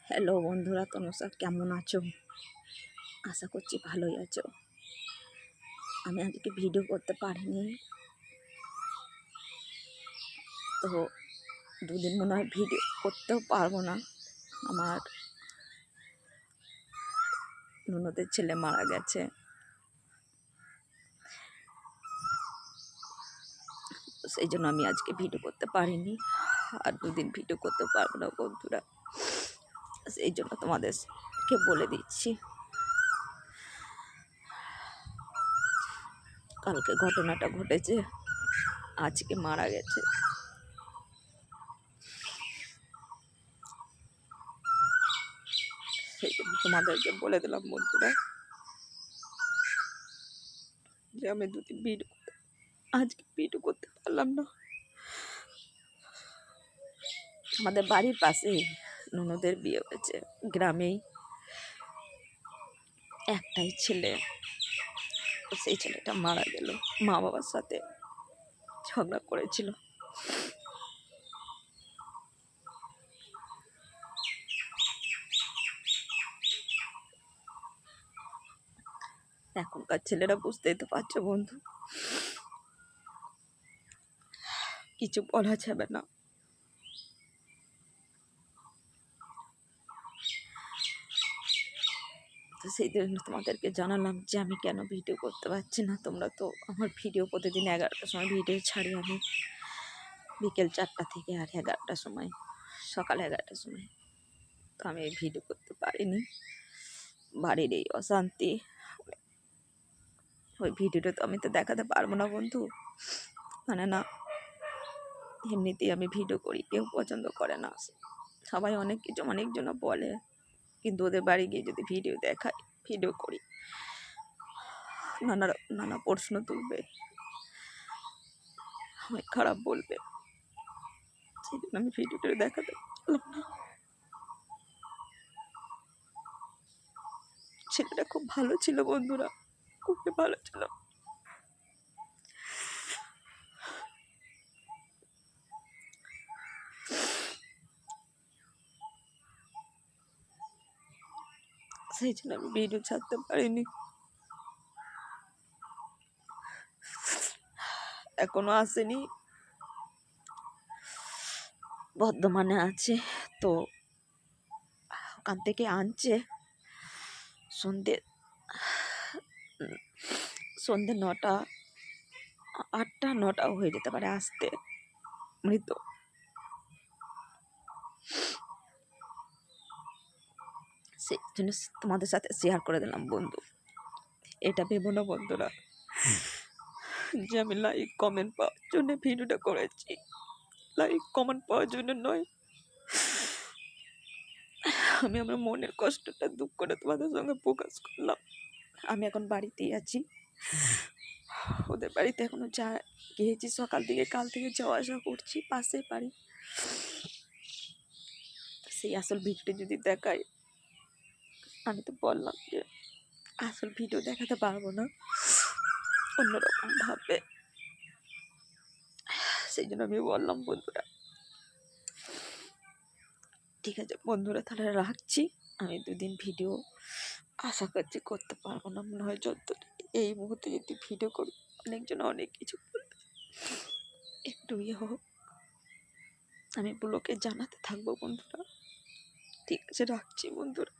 Hello বন্ধুরা, তোমরা সব কেমন আছো? আশা করছি ভালোই আছো। আমি আজকে ভিডিও করতে পারিনি, তো দুদিন মনে হয় ভিডিও করতেও পারবো না। আমার ননদের ছেলে মারা গেছে, সেই জন্য আমি আজকে ভিডিও করতে পারিনি, আর দুদিন ভিডিও করতে পারবো না বন্ধুরা। সেই জন্য তোমাদেরকে বলে দিচ্ছি, কালকে ঘটনাটা ঘটেছে, আজকে মারা গেছে। সেই জন্য তোমাদেরকে বলে দিলাম বন্ধুরা যে আমি দুদিন আজকে ভিডিও করতে পারলাম না। আমাদের বাড়ির পাশে ননদের বিয়ে হয়েছে, গ্রামেই একটাই ছেলে, সেই ছেলেটা মারা গেল। মা বাবার সাথে ঝগড়া করেছিল। এখনকার ছেলেরা বুঝতেই তো পারছো বন্ধু, কিছু বলা যাবে না। তো সেই জন্য তোমাদেরকে জানালাম যে আমি কেন ভিডিও করতে পারছি না। তোমরা তো আমার ভিডিও প্রতিদিন 11টার সময় ভিডিও ছাড়ি আমি, বিকেল 4টা থেকে, আর 11টার সময়, সকাল 11টার সময়। তো আমি এই ভিডিও করতে পারিনি, বাড়ির এই অশান্তি, ওই ভিডিওটা তো আমি তো দেখাতে পারবো না বন্ধু। মানে না, এমনিতেই আমি ভিডিও করি, কেউ পছন্দ করে না। সবাই অনেক কিছু অনেকজন বলে, কিন্তু ওদের বাড়ি গিয়ে যদি ভিডিও দেখাই, ভিডিও করি, নানা প্রশ্ন তুলবে, আমায় খারাপ বলবে। সেই জন্য আমি ভিডিওটা দেখাতে পারলাম না। ছেলেটা খুব ভালো ছিল বন্ধুরা, খুবই ভালো ছিল। সেই জন্য আমি ভিডিও ছাড়তে পারিনি। এখনো আসেনি, বর্ধমানে আছে, তো ওখান থেকে আনছে। সন্ধে 9টা, 8টা 9টাও হয়ে যেতে পারে আসতে, মৃত। সেই জন্য তোমাদের সাথে শেয়ার করে দিলাম বন্ধু। এটা ভেবো না বন্ধুরা যে আমি লাইক কমেন্ট পাওয়ার জন্য ভিডিওটা করেছি, লাইক কমেন্ট পাওয়ার জন্য নয়। আমি আমার মনের কষ্টটা দুঃখ করে তোমাদের সঙ্গে প্রকাশ করলাম। আমি এখন বাড়িতেই আছি, ওদের বাড়িতে এখনো গিয়েছি সকাল থেকে, কাল থেকে যাওয়া আসা করছি, পাশে বাড়ি। সেই আসল ভিডিওটা যদি দেখাই, আমি তো বললাম যে আসল ভিডিও দেখাতে পারবো না, অন্যরকম ভাবে। সেই জন্য আমি বললাম বন্ধুরা, ঠিক আছে বন্ধুরা, তাহলে রাখছি। আমি দুদিন ভিডিও আশা করছি করতে পারবো না, মনে হয় যত এই মুহূর্তে যদি ভিডিও করি অনেকজন অনেক কিছু বলবে, একটু হোক। আমি ব্লগে জানাতে থাকবো বন্ধুরা। ঠিক আছে, রাখছি বন্ধুরা।